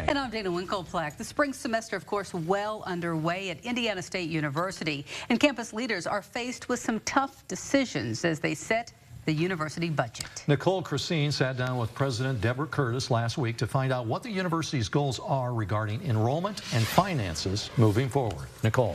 And I'm Dana Winkleplack. The spring semester, of course, well underway at Indiana State University. And campus leaders are faced with some tough decisions as they set the university budget. Nicole Christine sat down with President Curtis last week to find out what the university's goals are regarding enrollment and finances moving forward. Nicole.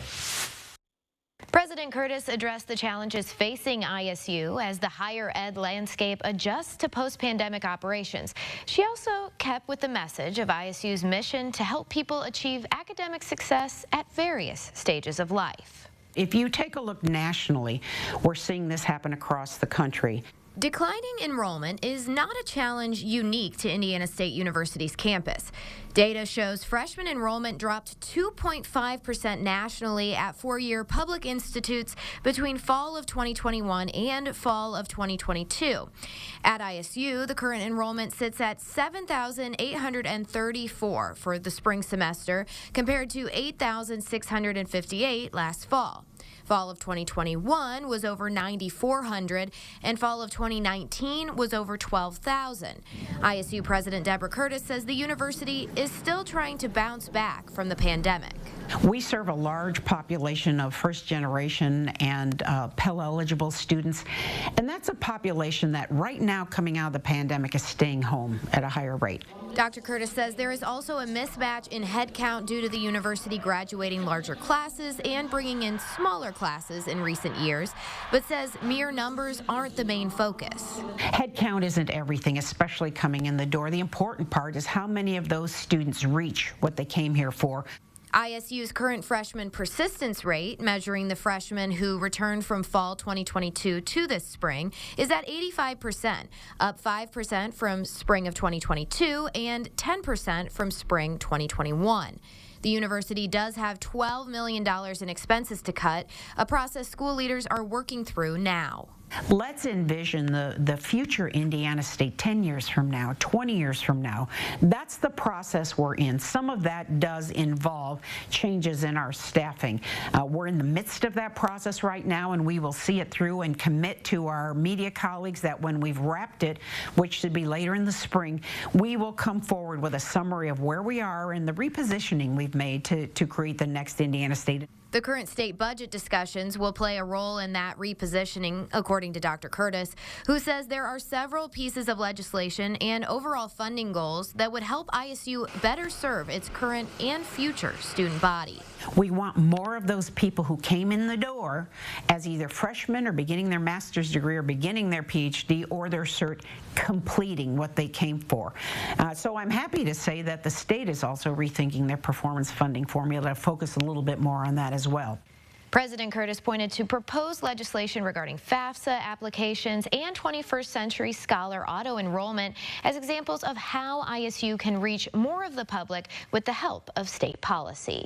President Curtis addressed the challenges facing ISU as the higher ed landscape adjusts to post-pandemic operations. She also kept with the message of ISU's mission to help people achieve academic success at various stages of life. If you take a look nationally, we're seeing this happen across the country. Declining enrollment is not a challenge unique to Indiana State University's campus. Data shows freshman enrollment dropped 2.5% nationally at four-year public institutes between fall of 2021 and fall of 2022. At ISU, the current enrollment sits at 7,834 for the spring semester, compared to 8,658 last fall. Fall of 2021 was over 9,400, and fall of 2019 was over 12,000. ISU President Curtis says the university is still trying to bounce back from the pandemic. We serve a large population of first-generation and Pell-eligible students, and that's a population that right now coming out of the pandemic is staying home at a higher rate. Dr. Curtis says there is also a mismatch in headcount due to the university graduating larger classes and bringing in smaller classes in recent years, but says mere numbers aren't the main focus. Headcount isn't everything, especially coming in the door. The important part is how many of those students reach what they came here for. ISU's current freshman persistence rate, measuring the freshmen who returned from fall 2022 to this spring, is at 85%, up 5% from spring of 2022 and 10% from spring 2021. The university does have $12 million in expenses to cut, a process school leaders are working through now. Let's envision the future Indiana State 10 years from now, 20 years from now. That's the process we're in. Some of that does involve changes in our staffing. We're in the midst of that process right now, and we will see it through and commit to our media colleagues that when we've wrapped it, which should be later in the spring, we will come forward with a summary of where we are and the repositioning we've made to create the next Indiana State. The current state budget discussions will play a role in that repositioning, according to Dr. Curtis, who says there are several pieces of legislation and overall funding goals that would help ISU better serve its current and future student body. We want more of those people who came in the door as either freshmen or beginning their master's degree or beginning their PhD or their cert completing what they came for. So I'm happy to say that the state is also rethinking their performance funding formula to focus a little bit more on that as well. President Curtis pointed to proposed legislation regarding FAFSA applications and 21st Century Scholar auto enrollment as examples of how ISU can reach more of the public with the help of state policy.